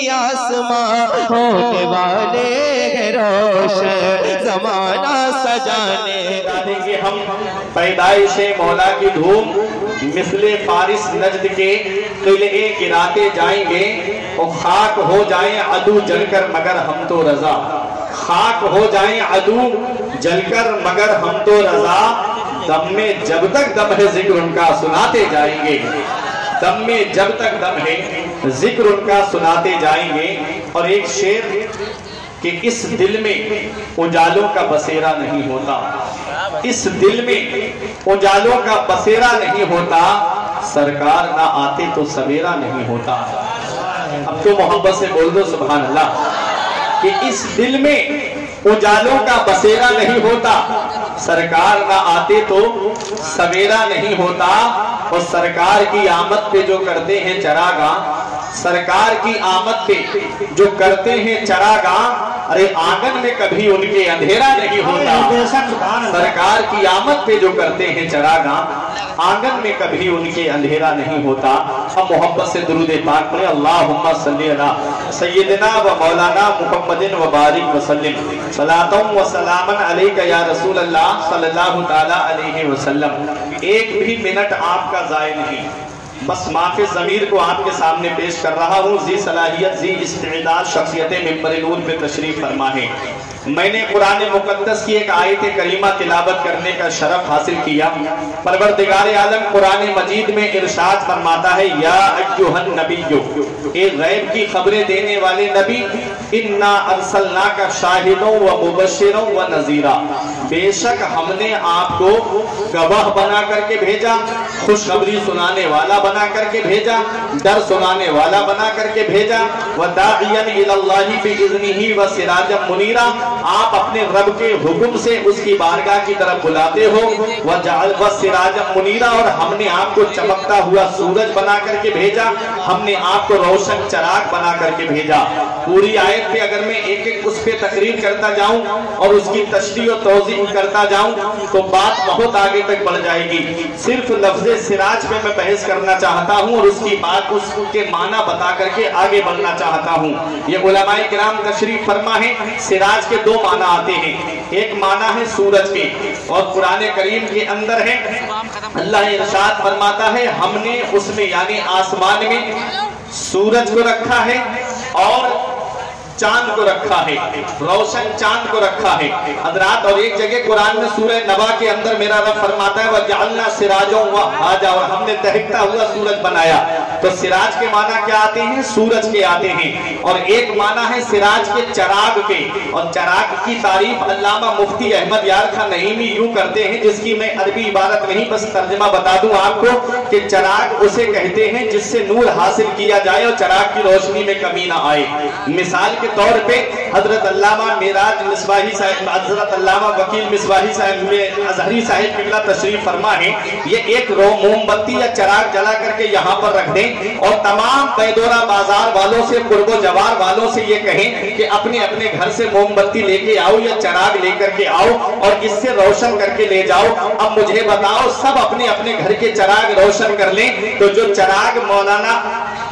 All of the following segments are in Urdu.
زمین آسمان ہونے والے ہیں روشن زمانہ سجانے والے ہم پیدائش مولا کی دھوم مثل فارس نجد کے قلعے گراتے جائیں گے اور خاک ہو جائیں عدو جل کر مگر ہم تو رضا خاک ہو جائیں عدو جل کر مگر ہم تو رضا دم میں جب تک دم ہے ذکر ان کا سناتے جائیں گے دم میں جب تک دم ہے ذکر ان کا سناتے جائیں گے اور ایک شعر کہ اس دل میں اجالوں کا بسیرا نہیں ہوتا اس دل میں اجالوں کا بسیرا نہیں ہوتا سرکار نہ آتے تو سویرا نہیں ہوتا اب تو محبت سے بول دو سبحان اللہ کہ اس دل میں اجالوں کا بسیرا نہیں ہوتا سرکار نہ آتے تو سویرا نہیں ہوتا اور سرکار کی آمد پہ جو کرتے ہیں چراغاں سرکار کی آمد پہ جو کرتے ہیں چراغاں ارے آنگن میں کبھی ان کے اندھیرا نہیں ہوتا سرکار کی آمد پہ جو کرتے ہیں چراغاں آنگن میں کبھی ان کے اندھیرا نہیں ہوتا اب محبت سے درود پاک پڑھیں اللہم صلی علی سیدنا و مولانا محمد و بارک وسلم صلاۃ و سلام علیک یا رسول اللہ صلی اللہ تعالی علیہ وسلم ایک بھی منٹ آپ کا ضائع نہیں بس معاف ضمیر کو آپ کے سامنے پیش کر رہا ہوں ذی صلاحیت ذی استعداد شخصیت ممبر نور پہ تشریف فرما ہے میں نے قرآن مقدس کی ایک آیت کریمہ تلاوت کرنے کا شرف حاصل کیا پروردگار عالم قرآن مجید میں ارشاد فرماتا ہے یا ایھا النبی اے غیب کی خبریں دینے والے نبی انا ارسلناک شاہدا و مبشرا و نذیرا بے شک ہم نے آپ کو گواہ بنا کر کے بھیجا خوشخبری سنانے والا بنا کر کے بھیجا ڈر سنانے والا بنا کر کے بھیجا وداعیا الی اللہ باذنہ وسراجا منیرا آپ اپنے رب کے حکم سے اس کی بارگاہ کی طرف بلاتے ہو وسراجا منیرا اور ہم نے آپ کو چمکتا ہوا سورج بنا کر کے بھیجا ہم نے آپ کو روشن چراغ بنا کر کے بھیجا پوری آیت پہ اگر میں ایک ایک اس پہ تقریر کرتا جاؤں اور اس کی تشریح و توضیح کرتا جاؤں تو بات بہت آگے تک بڑھ جائے گی صرف لفظ سراج پہ میں بحث کرنا چاہتا ہوں اور اس کی بات اس کے معنی بتا کر کے آگے بڑھنا چاہتا ہوں یہ علماء کرام تشریف فرما ہے سراج کے دو معنی آتے ہیں ایک معنی ہے سورج کے اور قرآن کریم کے اندر ہے اللہ ارشاد فرماتا ہے ہم نے اس میں یعنی آسمان میں سورج کو رکھا ہے اور چاند کو رکھا ہے روشن چاند کو رکھا ہے حضرات اور ایک جگہ قرآن میں سورہ نبا کے اندر میرا رب فرماتا ہے وَجَعَلْنَا سِرَاجًا وَهَّاجًا اور ہم نے دہکتا ہوا سورج بنایا تو سراج کے معنی کیا آتے ہیں سورج کے آتے ہیں اور ایک معنی ہے سراج کے چراغ کے اور چراغ کی تعریف علامہ مفتی احمد یار خان نعیمی یوں کرتے ہیں جس کی میں عربی عبارت نہیں بس ترجمہ بتا دوں آپ کو کہ چراغ اسے کہتے ہیں جس سے نور حاصل کیا جائے اور چراغ کی روشنی میں کمی نہ آئے مثال کے طور پہ حضرت علامہ معراج مصباحی صاحب حضرت علامہ وکیل مصباحی صاحب ازہری صاحب قبلہ تشریف فرما ہے یہ ایک موم بتی یا چراغ جلا کر کے یہاں پر رکھ دیں اور تمام بیدورہ بازار والوں سے قرب و جوار والوں سے یہ کہیں کہ اپنے اپنے گھر سے موم بتی لے کے آؤ یا چراغ لے کر کے آؤ اور اس سے روشن کر کے لے جاؤ اب مجھے بتاؤ سب اپنے اپنے گھر کے چراغ روشن کر لیں تو جو چراغ مولانا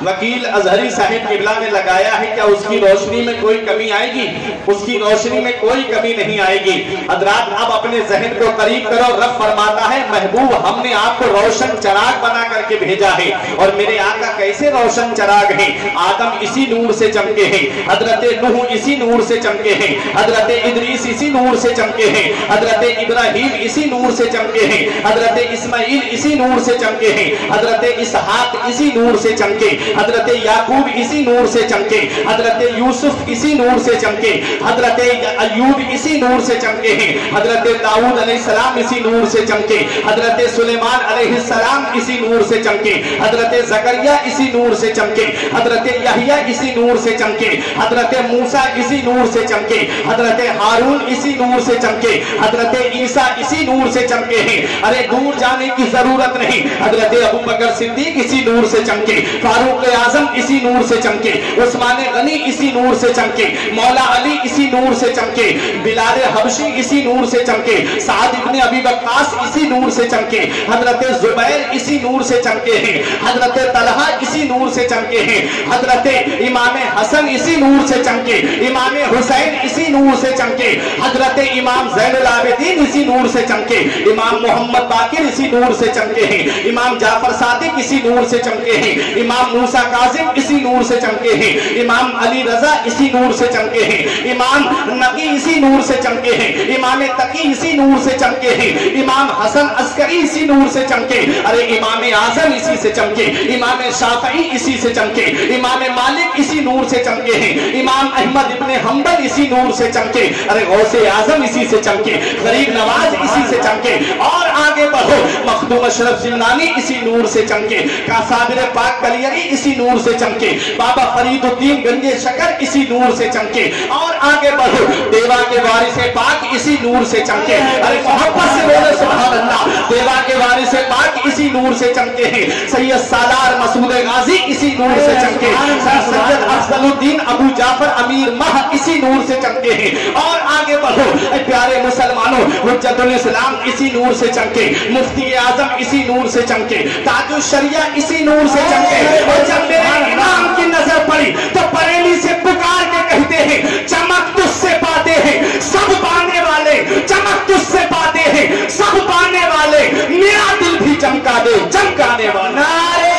وکیل ازہری صاحب قبلہ نے لگایا ہے کیا اس کی روشنی میں کوئی کمی آئے گی اس کی روشنی میں کوئی کمی نہیں آئے گی حضرات اب اپنے ذہن کو قریب کرو رب فرماتا ہے محبوب ہم نے آپ کو روشن چراغ بنا کر کے بھیجا ہے اور میرے آقا کیسے روشن چراغ ہیں آدم اسی نور سے چمکے ہیں حضرت نوح اسی نور سے چمکے ہیں حضرت ادریس اسی نور سے چمکے ہیں حضرت ابراہیم اسی نور سے چمکے ہیں حضرت اسماعیل اسی نور سے چمکے ہیں حضرت اسحاق اسی نور سے چمکے حضرت یعقوب اسی نور سے چمکے حضرت یوسف اسی نور سے چمکے حضرت ایوب اسی نور سے چمکے ہیں حضرت داؤد علیہ السلام اسی نور سے چمکے حضرت سلیمان علیہ السلام اسی نور سے چمکے حضرت زکریا اسی نور سے چمکے حضرت یحییٰ اسی نور سے چمکے حضرت موسیٰ اسی نور سے چمکے حضرت ہارون اسی نور سے چمکے حضرت عیسیٰ اسی نور سے چمکے ہیں ارے دور جانے کی ضرورت نہیں حضرت ابو بکر صدیق اسی نور سے چمکے فاروق اعظم اسی نور سے چمکے عثمان غنی اسی نور سے چمکے مولا علی اسی نور سے چمکے, بلال حبشی اسی نور سے چمکے, سعد ابن ابی وقاص اسی نور سے چمکے, حضرت زبیر اسی نور سے چمکے ہیں, حضرت طلحہ اسی نور سے چمکے ہیں, حضرت امام حسن اسی نور سے چمکے, امام حسین اسی نور سے چمکے, حضرت امام زین العابدین اسی نور سے چمکے, امام محمد باقر اسی نور سے چمکے ہیں, امام جعفر صادق اسی نور سے چمکے ہیں, امام موسیٰ کاظم اسی نور سے چمکے ہیں, امام علی رضا اسی نور سے چمکے ہیں, امام نقی اسی نور سے چمکے ہیں, امام تقی اسی نور سے چمکے ہیں, امام حسن عسکری اسی نور سے چمکے, ارے امام اعظم اسی سے چمکے, امام شافعی اسی سے چمکے, امام مالک اسی نور سے چمکے ہیں, امام احمد ابن حنبل اسی نور سے چمکے, ارے غوث اعظم اسی سے چمکے, غریب نواز اسی سے چمکے, اور آگے بڑھو مخدوم اشرف زندانی اسی نور سے چمکے, صابر پاک کلیری اسی نور سے چمکے, بابا فرید الدین گنج شکر اسی نور سے چمکے, اور آگے بڑھو دیوا کے وارث پاک اسی نور سے چمکے, ارے محبت سے بولے سبحان اللہ, دیوا کے وارث پاک اسی نور سے چمکے ہیں, سید سالار مسعود غازی اسی نور سے چمکے, سید افضل الدین ابو جعفر امیر مہ اسی نور سے چمکے ہیں, اور آگے بڑھو اے پیارے مسلمانوں حجت الاسلام اسی نور سے چمکے, مفتی اعظم اسی نور سے چمکے, تاج الشریعہ اسی نور سے چمکے, اور جب میرے امام کی نظر پڑی تو بریلی سے پکار کے کہتے ہیں چمک تجھ سے پاتے ہیں سب پانے والے, چمک تجھ سے پاتے ہیں سب پانے والے, میرا دل بھی چمکا دے چمکانے والا. نعرہ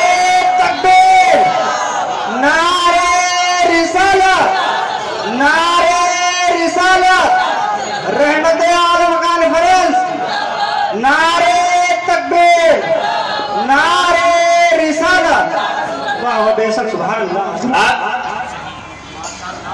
تکبیر, نعرہ رسالت, نعرہ رسالت, رحمت عالم کانفرنس, نعرہ تکبیر, نعرہ رسالت. واہ بے شک سبحان اللہ.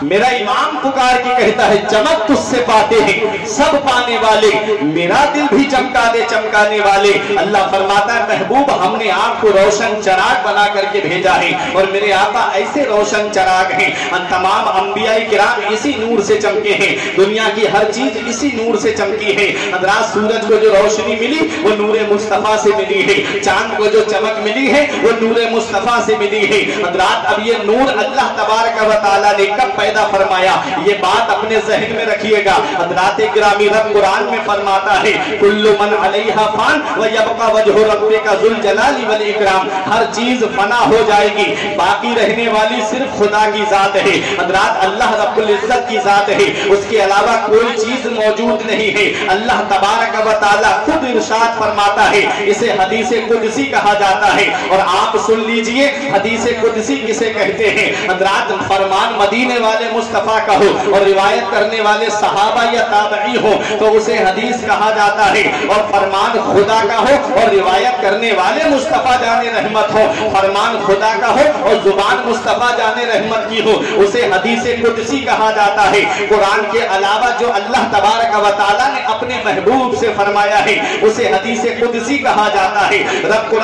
میرا امام پکار کے کہتا ہے چمک تجھ سے پاتے ہیں سب پانے والے, میرا دل بھی چمکا دے چمکانے والے. اللہ فرماتا ہے محبوب ہم نے آپ کو روشن چراغ بنا کر کے بھیجا ہے, اور میرے آقا ایسے روشن چراغ ہیں, تمام انبیاء کرام اسی نور سے چمکے ہیں, دنیا کی ہر چیز اسی نور سے چمکی ہے. حضرات سورج کو جو روشنی ملی وہ نور مصطفیٰ سے ملی ہے, چاند کو جو چمک ملی ہے وہ نور مصطفیٰ سے ملی ہے. حضرات اب یہ نور اللہ تبارک و تعالیٰ نے کب پیدا فرمایا, یہ بات اپنے ذہن میں رکھیے گا. حضرات گرامی رب قرآن میں فرماتا ہے کل من علیہا فان ویبقى وجہ ربک ذو الجلال والاکرام, ہر چیز فنا ہو جائے گی, باقی رہنے والی صرف خدا کی ذات ہے. حضرات اللہ رب العزت کی ذات ہے, اس کے علاوہ کوئی چیز موجود نہیں ہے. اللہ تبارک و تعالی خود ارشاد فرماتا ہے, اسے حدیث قدسی کہا جاتا ہے. اور آپ سن لیجئے حدیث قدسی کسے کہتے ہیں. حضرات فرمان مدینے والے مصطفیٰ کا ہو اور روایت کرنے والے صحابہ یا تابعی ہو تو اسے حدیث کہا جاتا ہے, اور فرمان خدا کا ہو اور روایت کرنے والے مصطفیٰ جان رحمت ہو, فرمان خدا کا ہو اور زبان مصطفیٰ جان رحمت کی ہو, اسے حدیث قدسی کہا جاتا ہے. قرآن کے علاوہ جو اللہ تبارک و تعالیٰ نے اپنے محبوب سے فرمایا ہے اسے حدیث قدسی کہا جاتا ہے. رب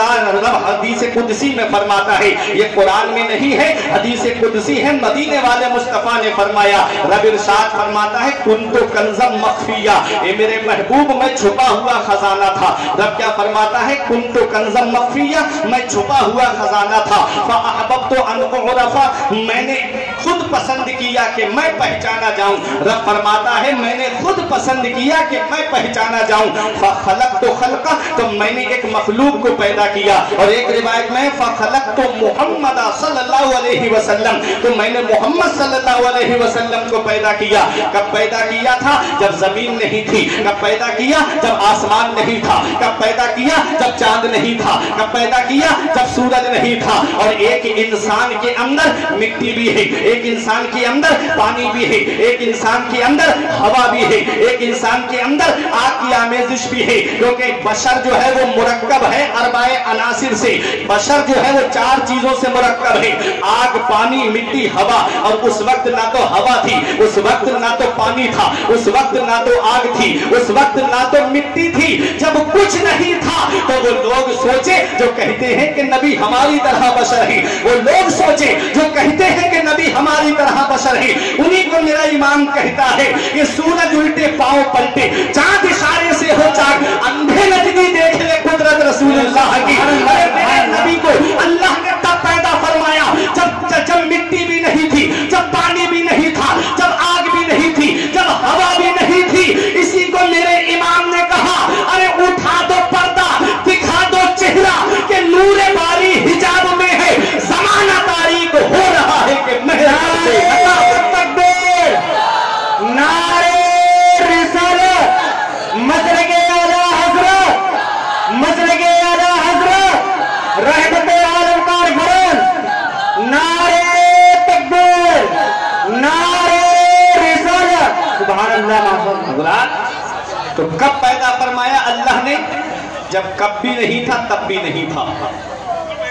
حدیث قدسی میں فرماتا ہے, یہ قرآن میں نہیں ہے, حدیث قدسی ہے, مدینے والے مصطفیٰ نے فرمایا. رب ارشاد فرماتا ہے کنت کنزم مخفیہ, اے میرے محبوب میں چھپا ہوا خزانہ تھا. رب کیا فرماتا ہے کنت کنزم مخفیہ, میں چھپا ہوا خزانہ تھا. فاحببت ان اعرف, میں نے خود پسند کیا کہ میں پہچانا جاؤں. رب فرماتا ہے میں نے خود پسند کیا کہ میں پہچانا جاؤں. فخلقت خلقہ, تو میں نے ایک مخلوق کو پیدا کیا. اور ایک روایت میں فخلقت محمد صلی اللہ علیہ وسلم, تو میں نے محمد صلی اللہ علیہ وسلم کو پیدا کیا. کب پیدا کیا تھا؟ جب زمین نہیں تھی. کب پیدا کیا؟ جب آسمان نہیں تھا. کب پیدا کیا؟ جب چاند نہیں تھا. کب پیدا کیا؟ جب سورج نہیں تھا. اور ایک انسان کے اندر مٹی بھی ہے, ایک انسان کے اندر پانی بھی ہے, ایک انسان کے اندر ہوا بھی ہے, ایک انسان کے اندر آگ کی آمیزش بھی ہے. کیونکہ بشر جو ہے وہ مرکب ہے اربع عناصر سے. بشر جو ہے وہ 4 چیزوں سے مرکب ہے, آگ, پانی, مٹی, ہوا. اور اس وقت نہ تو ہوا تھی, اس وقت نہ تو پانی تھا, اس وقت نہ تو آگ تھی, اس وقت نہ تو مٹی تھی. جب کچھ نہیں تھا تو وہ لوگ سوچے جو کہتے ہیں کہ نبی ہماری طرح بشر ہے, وہ لوگ سوچے جو کہتے ہیں کہ نبی ہماری طرح بشر ہے. انہی کو میرا امام کہتا ہے کہ سورج الٹے پاؤں پلٹے, چاند اشارے سے ہو چاک, اندھے نجدی دیکھ لے قدرت رسول اللہ کی. میرے نبی کو اللہ نے تب پیدا فرمایا جب مٹی بھی نہیں تھی, جب پانی بھی نہیں تھا, جب آگ تو کب پیدا فرمایا اللہ نے؟ جب کب بھی نہیں تھا تب بھی نہیں تھا.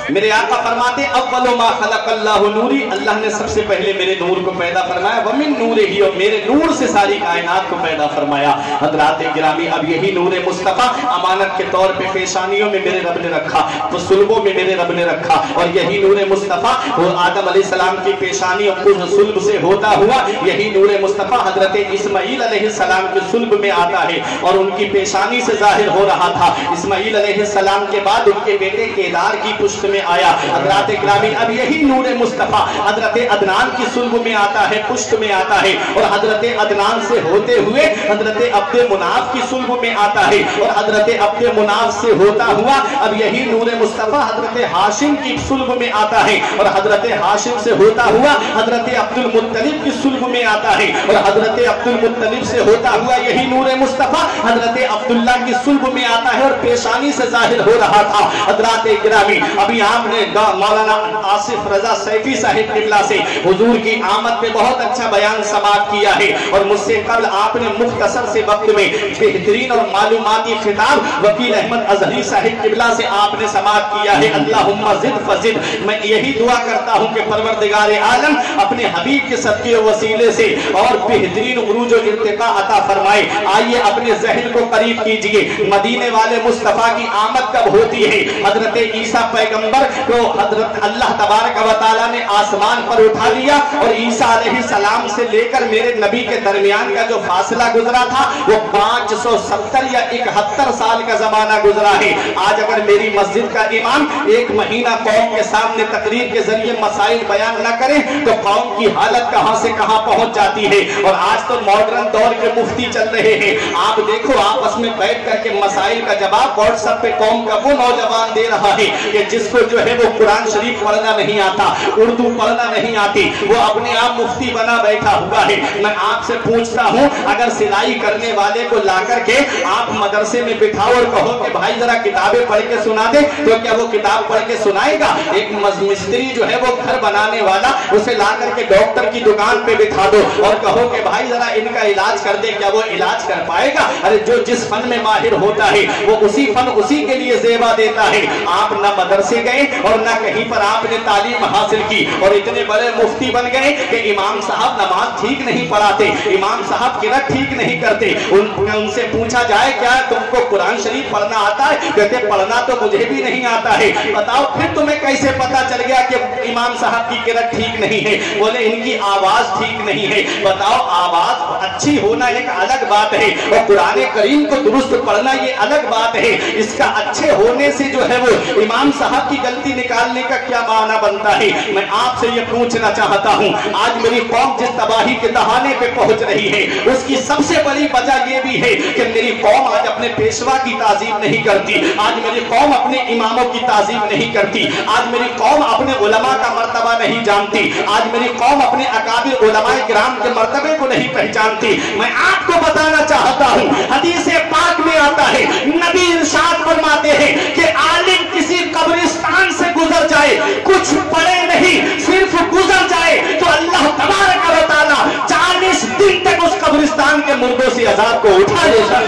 میرے آقا فرماتے اول ما خلق اللہ نوری، اللہ نے سب سے پہلے میرے نور کو پیدا فرمایا. ومن نورہ ہی، اور میرے نور سے ساری کائنات کو پیدا فرمایا. حضرات گرامی اب یہی نور مصطفیٰ امانت کے طور پہ پیشانیوں میں میرے رب نے رکھا، وہ صلبوں میں میرے رب نے رکھا. اور یہی نور مصطفیٰ وہ آدم علیہ السلام کی پیشانی اور صلب سے ہوتا ہوا یہی نور مصطفیٰ حضرت اسماعیل علیہ السلام کے صلب میں آتا ہے اور ان کی پیشانی سے ظاہر ہو رہا تھا. اسماعیل علیہ السلام کے بعد ان کے بیٹے کیدار کی پشت میں آیا. حضرات گرامی اب یہی نور مصطفیٰ حضرت عدنان کی صلب میں آتا ہے، پشت میں آتا ہے. اور حضرت عدنان سے ہوتے ہوئے حضرت عبد مناف کی صلب میں آتا ہے. اور حضرت عبد مناف سے ہوتا ہوا اب یہی نور مصطفیٰ حضرت ہاشم کی صلب میں آتا ہے. اور حضرت ہاشم سے ہوتا ہوا حضرت عبد المطلب کی صلب میں آتا ہے. اور حضرت عبد المطلب سے ہوتا ہوا یہی نور مصطفیٰ حضرت عبداللہ کی صلب میں آتا ہے اور پیشانی سے ظاہر ہو رہا تھا. حضرات گرامی ابھی آپ نے مولانا آصف رضا سیفی صاحب قبلہ سے حضور کی آمد پہ بہت اچھا بیان سماعت کیا ہے. اور مجھ سے قبل آپ نے مختصر سے وقت میں بہترین اور معلوماتی خطاب وکیل احمد اظہری صاحب قبلہ سے آپ نے سماعت کیا ہے. اللہم زد فزد. میں یہی دعا کرتا ہوں کہ پروردگار عالم اپنے حبیب کے صدقے و وسیلے سے اور بہترین عروج و ارتقاء عطا فرمائے. آئیے اپنے ذہن کو قریب کیجئے، مدینے والے مصطفیٰ کی آمد کب ہوتی ہے؟ حضرت عیسیٰ پیغمبر کو حضرت اللہ تبارک و تعالیٰ نے آسمان پر اٹھا لیا اور عیسیٰ علیہ السلام سے لے کر میرے نبی کے درمیان کا جو فاصلہ گزرا تھا وہ 570 یا 71 سال کا زمانہ گزرا ہے. آج اگر میری مسجد کا امام ایک مہینہ قوم کے سامنے تقریر کے ذریعے مسائل بیان نہ کرے تو قوم کی حالت کہاں سے کہاں پہنچ جاتی ہے. اور آج تو ماڈرن دور کے مفتی چل رہے ہیں. آپ دیکھو آپس میں بیٹھ کر کے مسائل کا جواب واٹس ایپ پہ قوم کا وہ نوجوان دے رہا ہے کہ جس کو جو ہے وہ قرآن شریف پڑھنا نہیں آتا، اردو پڑھنا نہیں آتی، وہ اپنے آپ مفتی بنا بیٹھا ہوا ہے. میں آپ سے پوچھتا ہوں اگر سلائی کرنے والے کو لا کر کے آپ مدرسے میں بٹھاؤ اور کہو کہ بھائی ذرا کتابیں پڑھ کے سنا دے تو کیا وہ کتاب پڑھ کے سنائے گا؟ ایک مستری جو ہے وہ گھر بنانے والا اسے لا کر کے ڈاکٹر کی دکان پہ بٹھا دو اور کہو کہ بھائی ذرا ان کا علاج کر دے، کیا وہ علاج کر پائے گا؟ ارے جو جس فن میں ماہر ہوتا ہے وہ اسی فن اسی کے لیے زیبا دیتا ہے. آپ نہ مدرسے گئے اور نہ کہیں پر آپ نے تعلیم حاصل کی اور اتنے بڑے مفتی بن گئے کہ امام صاحب نماز ٹھیک نہیں پڑھاتے، امام صاحب قرات ٹھیک نہیں کرتے. ان سے پوچھا جائے کیا تم کو قرآن شریف پڑھنا آتا ہے؟ کہتے پڑھنا تو مجھے بھی نہیں آتا ہے. بتاؤ پھر تمہیں کیسے پتا چل گیا کہ امام صاحب کی قرات ٹھیک نہیں ہے؟ بولے ان کی آواز ٹھیک نہیں ہے. بتاؤ آواز اچھی ہونا ایک الگ بات ہے اور قرآن کریم کو درست پڑھنا یہ الگ بات ہے. اس کا اچھے ہونے سے جو ہے وہ امام صاحب کی غلطی نکالنے کا کیا معنی بنتا ہے؟ میں آپ سے یہ پوچھنا چاہتا ہوں آج میری قوم جس تباہی کے دہانے پہ پہنچ رہی ہے اس کی سب سے بڑی وجہ یہ بھی ہے کہ میری قوم آج اپنے پیشوا کی تعظیم نہیں کرتی، آج میری قوم اپنے اماموں کی تعظیم نہیں کرتی، آج میری قوم اپنے علماء کا مرتبہ نہیں جانتی، آج میری قوم اپنے اکابر علماء کرام کے مرتبے کو نہیں پہچانتی. میں آپ کو بتانا چاہتا ہوں حدیث پاک میں آتا ہے نبی ارشاد فرماتے ہیں کہ عالم کسی قبرستان سے گزر جائے کچھ پڑے نہیں صرف گزر جائے تو اللہ تبارک و تعالی 40 دن تک اس قبرستان کے مردوں سے عذاب کو اٹھا لے جائے.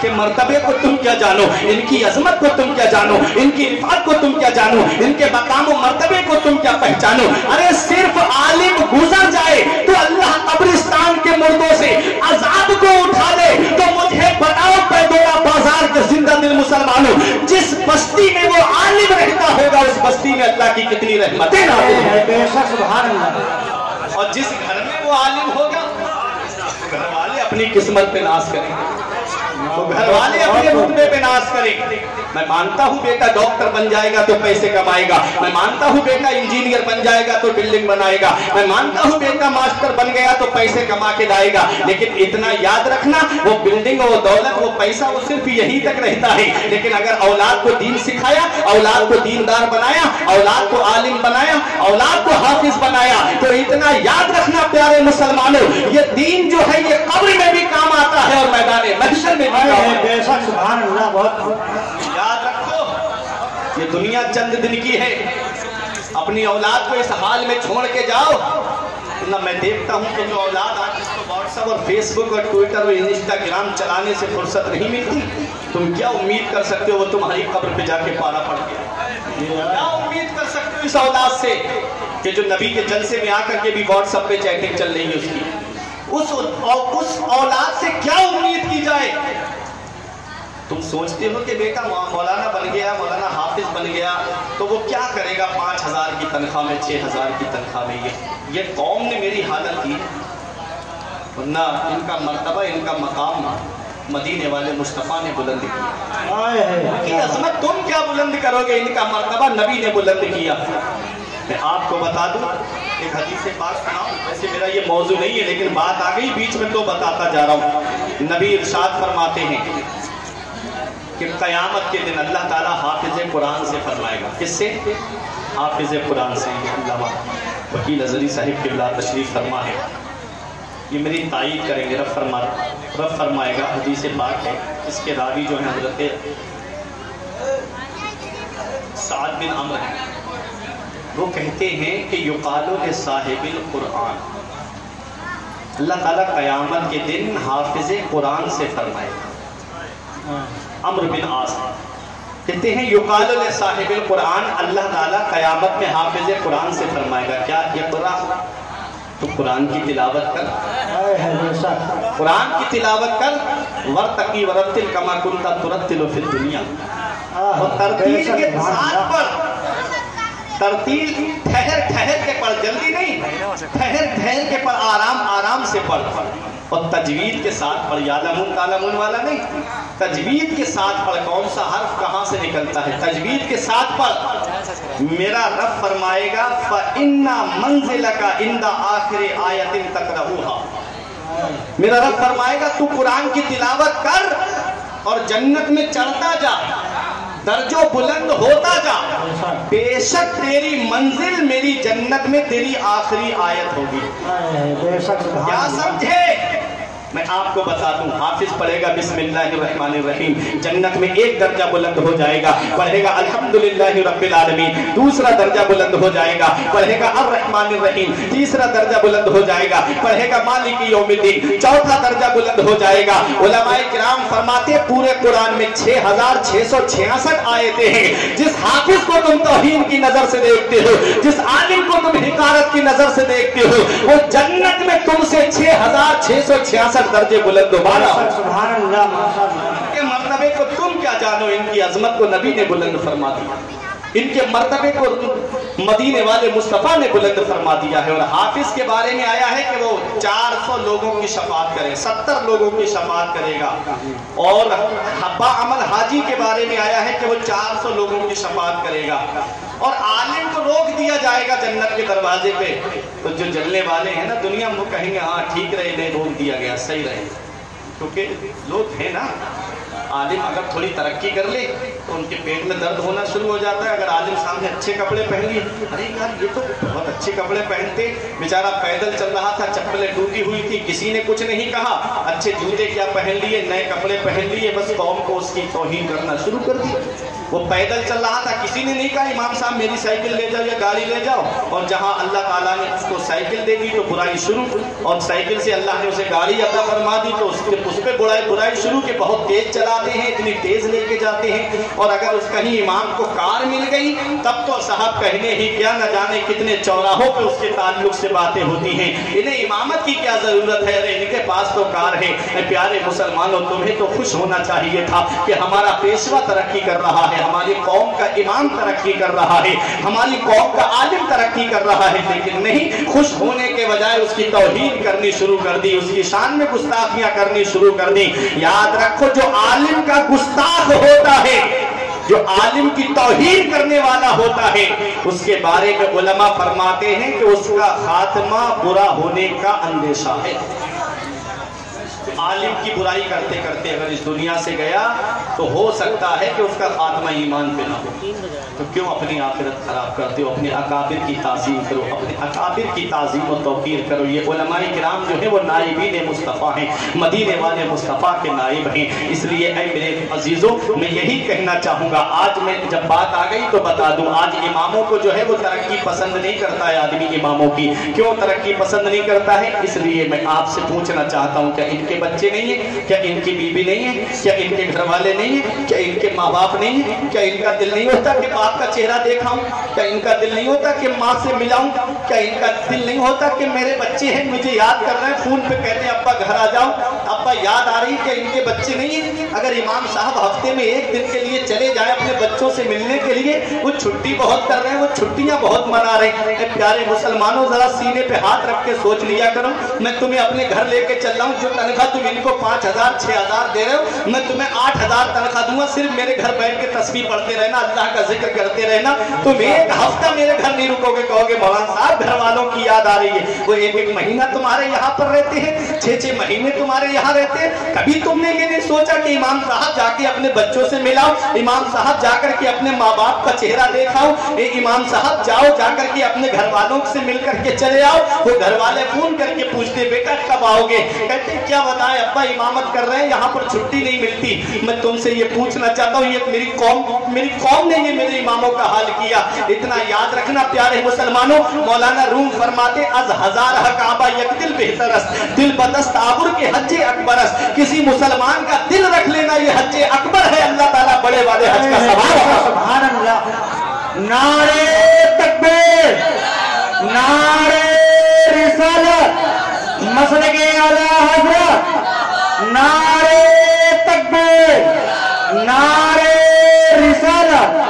کے مرتبے کو تم کیا جانو، ان کی عظمت کو تم کیا جانو، ان کی رفعت کو تم کیا جانو، ان کے مقام و مرتبے کو تم کیا پہچانو. ارے صرف عالم گزر جائے تو اللہ قبرستان کے مردوں سے عذاب کو اٹھا لے. تو مجھے بتاؤ پیدولا بازار کے زندہ دل مسلمانوں جس بستی میں وہ عالم رہتا ہوگا اس بستی میں اللہ کی کتنی رحمتیں نازل ہیں. بے شک سبحان اللہ. اور جس گھر میں وہ عالم ہوگا گھر والے اپنی قسمت پہ ناز کریں گے، تو گھر والے اپنے رتبے پہ ناز کریں. میں مانتا ہوں بیٹا ڈاکٹر بن جائے گا تو پیسے کمائے گا، میں مانتا ہوں بیٹا انجینئر بن جائے گا تو بلڈنگ بنائے گا، میں مانتا ہوں بیٹا ماسٹر بن گیا تو پیسے کما کے لائے گا. لیکن اتنا یاد رکھنا وہ بلڈنگ وہ دولت وہ پیسہ وہ صرف یہی تک رہتا ہے. لیکن اگر اولاد کو دین سکھایا، اولاد کو دیندار بنایا، اولاد کو عالم بنایا، اولاد کو حافظ بنایا تو اتنا یاد رکھنا پیارے مسلمانوں یہ دین جو ہے یہ قبر میں بھی کام آتا ہے اور میدان محشر میں بھی کام آتا ہے. بے شک سبحان اللہ. بہت یاد رکھو یہ دنیا چند دن کی ہے. اپنی اولاد کو اس حال میں چھوڑ کے جاؤ نہ میں دیکھتا ہوں کہ جو اولاد آج جس کو واٹس ایپ اور فیس بک اور ٹویٹر اور انسٹاگرام چلانے سے فرصت نہیں ملتی، تم کیا امید کر سکتے ہو وہ تمہاری قبر پہ جا کے پارا پڑ گیا؟ کیا امید کر سکتے ہو اس اولاد سے کہ جو نبی کے جلسے میں آ کر کے بھی واٹس ایپ پہ چیٹنگ چل رہی ہے اس کی؟ اس اولاد سے کیا امید کی جائے؟ تم سوچتے ہو کہ بیٹا مولانا بن گیا، مولانا حافظ بن گیا تو وہ کیا کرے گا 5,000 کی تنخواہ میں، 6,000 کی تنخواہ میں؟ یہ قوم نے میری حالت کی، ورنہ ان کا مرتبہ، ان کا مقام مدینے والے مصطفیٰ نے بلند کیا۔ ان کی عظمت تم کیا بلند کرو گے؟ ان کا مرتبہ نبی نے بلند کیا۔ میں آپ کو بتا دوں ایک حدیث پاک سناؤں، ویسے میرا یہ موضوع نہیں ہے لیکن بات آ گئی بیچ میں تو بتاتا جا رہا ہوں۔ نبی ارشاد فرماتے ہیں کہ قیامت کے دن اللہ تعالیٰ حافظ قرآن سے فرمائے گا۔ کس سے؟ حافظ قرآن سے۔ علامہ وکیل ازہری صاحب قبلہ تشریف فرما ہے، یہ میری تائید کریں گے۔ رب فرمائے گا، حدیث پاک ہے، اس کے راوی جو ہیں حضرت سعد بن عمرو ہیں، وہ کہتے ہیں کہ یقال لصاحب القرآن، اللہ تعالیٰ قیامت کے دن حافظ قرآن سے فرمائے گا۔ عمرو بن عاص کہتے ہیں یقال لصاحب القرآن، اللہ تعالیٰ قیامت میں حافظ قرآن سے فرمائے گا کیا؟ اقرا، تو قرآن کی تلاوت کر، قرآن کی تلاوت کر، ورتقی ورتل کما کنت ترتل فی الدنیا، اور ترتیل کے ساتھ پڑھ، ترتیل ٹھہر ٹھہر کے پڑھ، جلدی نہیں، ٹھہر ٹھہر کے پڑھ، آرام آرام سے پڑھ، اور تجوید کے ساتھ پڑھ، یعلمون تعلمون والا نہیں، تجوید کے ساتھ پڑھ۔ کون سا حرف کہاں سے نکلتا ہے؟ تجوید کے ساتھ پڑھ۔ میرا رب فرمائے گا فَإِنَّ مَنزِلَكَ عِنْدَ آخِرِ آیَةٍ تَقْرَؤُهَا، میرا رب فرمائے گا تو قرآن کی تلاوت کر اور جنت میں چڑھتا جا، درجوں بلند ہوتا جا، بے شک تیری منزل میری جنت میں تیری آخری آیت ہوگی۔ کیا سمجھے؟ میں آپ کو بتا دوں، حافظ پڑھے گا بسم اللہ الرحمن الرحیم، جنت میں ایک درجہ بلند ہو جائے گا، پڑھے گا الحمدللہ رب العالمین، دوسرا درجہ بلند ہو جائے گا، پڑھے گا الرحمن الرحیم، تیسرا درجہ بلند ہو جائے گا، پڑھے گا مالک یوم الدین، چوتھا درجہ بلند ہو جائے گا۔ علماء کرام فرماتے پورے قرآن میں 6,666 آیتیں ہیں، جس حافظ کو تم توہین کی نظر سے دیکھتے ہو، جس عالم کو تم حقارت کی نظر سے دیکھتے ہو، وہ جنت میں تم سے 6,666 درجے بلند بالا۔ سبحان اللہ، ماشاءاللہ۔ کے مرتبے کو تم کیا جانو؟ ان کی عظمت کو نبی نے بلند فرما دیا، ان کے مرتبے کو مدینے والے مصطفیٰ نے بلند فرما دیا ہے۔ اور حافظ کے بارے میں آیا ہے کہ وہ 400 لوگوں کی شفاعت کرے، 70 لوگوں کی شفاعت کرے گا۔ اور با عمل حاجی کے بارے میں آیا ہے کہ وہ 400 لوگوں کی شفاعت کرے گا۔ اور عالم کو روک دیا جائے گا جنت کے دروازے پہ، تو جو جلنے والے ہیں نا دنیا میں، وہ کہیں گے ہاں ٹھیک رہے، نہیں روک دیا گیا، صحیح رہے، کیونکہ لوگ ہیں نا، عالم اگر تھوڑی ترقی کر لے تو ان کے پیٹ میں درد ہونا شروع ہو جاتا ہے۔ اگر عالم سامنے اچھے کپڑے پہن لیے، ارے یار یہ تو بہت اچھے کپڑے پہنتے، بیچارہ پیدل چل رہا تھا، چپلیں ٹوٹی ہوئی تھی، کسی نے کچھ نہیں کہا، اچھے جوتے کیا پہن لیے، نئے کپڑے پہن لیے، بس قوم کو اس کی توہین کرنا شروع کر دی۔ وہ پیدل چل رہا تھا، کسی نے نہیں کہا امام صاحب میری سائیکل لے جاؤ یا گاڑی لے جاؤ، اور جہاں اللہ تعالیٰ نے اس کو سائیکل دے دی تو برائی شروع، اور سائیکل سے اللہ نے اسے گاڑی عطا فرما دی تو اس پہ برائی شروع، کہ بہت تیز چلاتے ہیں، اتنی تیز لے کے جاتے ہیں۔ اور اگر اس کہیں امام کو کار مل گئی تب تو صاحب کہنے ہی کیا، نہ جانے کتنے چوراہوں پہ اس کے تعلق سے باتیں ہوتی ہیں، انہیں امامت کی کیا ضرورت ہے، ارے ان کے پاس تو کار ہے۔ پیارے مسلمانوں، تمہیں تو خوش ہونا چاہیے تھا کہ ہمارا پیشوا ترقی کر رہا ہے، ہماری قوم کا امام ترقی کر رہا ہے، ہماری قوم کا عالم ترقی کر رہا ہے، لیکن نہیں، خوش ہونے کے بجائے اس کی توہین کرنی شروع کر دی، اس کی شان میں گستاخیاں کرنی شروع کر دی۔ یاد رکھو، جو عالم کا گستاخ ہوتا ہے، جو عالم کی توہین کرنے والا ہوتا ہے، اس کے بارے میں علماء فرماتے ہیں کہ اس کا خاتمہ برا ہونے کا اندیشہ ہے۔ عالم کی برائی کرتے کرتے اگر اس دنیا سے گیا تو ہو سکتا ہے کہ اس کا خاتمہ ایمان پہ نہ ہو، تو کیوں اپنی آخرت خراب کرتے ہو؟ اپنے اکابر کی تعظیم کرو، اپنے اکابر کی تعظیم و توقیر کرو۔ یہ علماء کرام جو ہیں وہ نائبین مصطفیٰ ہیں، مدینے والے مصطفیٰ کے نائب ہیں۔ اس لیے اے میرے عزیزوں، میں یہی کہنا چاہوں گا، آج میں جب بات آ گئی تو بتا دوں، آج اماموں کو جو ہے وہ ترقی پسند نہیں کرتا ہے آدمی اماموں کی۔ کیوں ترقی پسند نہیں کرتا ہے؟ اس لیے میں آپ سے پوچھنا چاہتا ہوں، کیا ان کے بچے نہیں ہیں؟ کیا ان کی بیوی نہیں ہے؟ کیا ان کے گھر والے نہیں ہیں؟ کیا ان کے ماں باپ نہیں ہیں؟ کیا ان کا دل نہیں ہوتا کہ باپ کا چہرہ دیکھاؤں؟ کیا ان کا دل نہیں ہوتا کہ ماں سے ملاؤں؟ کیا ان کا دل نہیں ہوتا کہ میرے بچے ہیں مجھے یاد کر رہے ہیں، فون پہ کہتے ہیں ابا گھر آ جاؤ، ابا یاد آ رہی؟ کہ ان کے بچے نہیں ہیں؟ اگر امام صاحب ہفتے میں ایک دن کے لیے چلے جائیں اپنے بچوں سے ملنے کے لیے، وہ چھٹی بہت کر رہے ہیں، وہ چھٹیاں بہت منا رہے ہیں۔ اے پیارے مسلمانوں، ذرا سینے پہ ہاتھ رکھ کے سوچ لیا کرو، میں تمہیں اپنے گھر لے کے چل رہا ہوں، جو تنخواہ تم ان کو 5,000 6,000 دے رہے ہو، میں تمہیں 8,000 تنخواہ دوں گا، صرف میرے گھر بیٹھ کے تسبیح پڑھتے رہنا، اللہ کا ذکر کرتے رہنا۔ تم ایک ہفتہ میرے گھر نہیں رکو گے، کہو گے مولانا صاحب گھر والوں کی یاد آ رہی ہے۔ وہ ایک ایک مہینہ تمہارے یہاں پر رہتے ہیں، 6 مہینے تمہارے یہاں رہتے ہیں۔ کبھی تم نے یہ نہیں سوچا کہ امام صاحب جا کے اپنے بچوں سے ملاؤ، امام صاحب جا کر کے اپنے ماں باپ کا چہرہ دیکھاؤ، اے امام صاحب جاؤ جا کر کے اپنے گھر والوں سے مل کر کے چلے آؤ۔ وہ گھر والے فون کر کے پوچھتے بیٹا کب آؤ گے؟ کہتے کیا بتائیں ابا امامت کر رہے ہیں، یہاں پر چھٹی نہیں ملتی۔ میں تم سے یہ پوچھنا چاہتا ہوں، یہ میری قوم نے یہ میرے اماموں کا حال کیا۔ اتنا یاد رکھنا پیارے مسلمانوں، مولانا روم فرماتے از ہزار کعبہ یک دل بہتر است، دل بدست آبر کے حج اکبر است۔ کسی مسلمان کا دل رکھ لینا یہ حج اکبر ہے، اللہ تعالیٰ بڑے والے حج کا سبحان اللہ۔ نعرے تکبیر، نعرے رسالت، مسلک اعلی حضرت، نعرے تکبیر، نعرے رسالت۔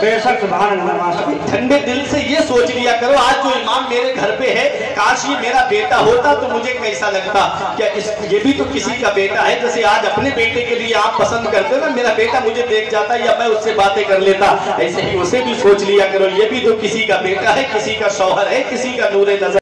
بے شک سبحان اللہ۔ ٹھنڈے دل سے یہ سوچ لیا کرو، آج جو امام میرے گھر پہ ہے، کاش یہ میرا بیٹا ہوتا تو مجھے کیسا لگتا؟ کیا یہ بھی تو کسی کا بیٹا ہے؟ جیسے آج اپنے بیٹے کے لیے آپ پسند کرتے ہو نا، میرا بیٹا مجھے دیکھ جاتا یا میں اس سے باتیں کر لیتا، ایسے ہی اسے بھی سوچ لیا کرو، یہ بھی تو کسی کا بیٹا ہے، کسی کا شوہر ہے، کسی کا نور نظر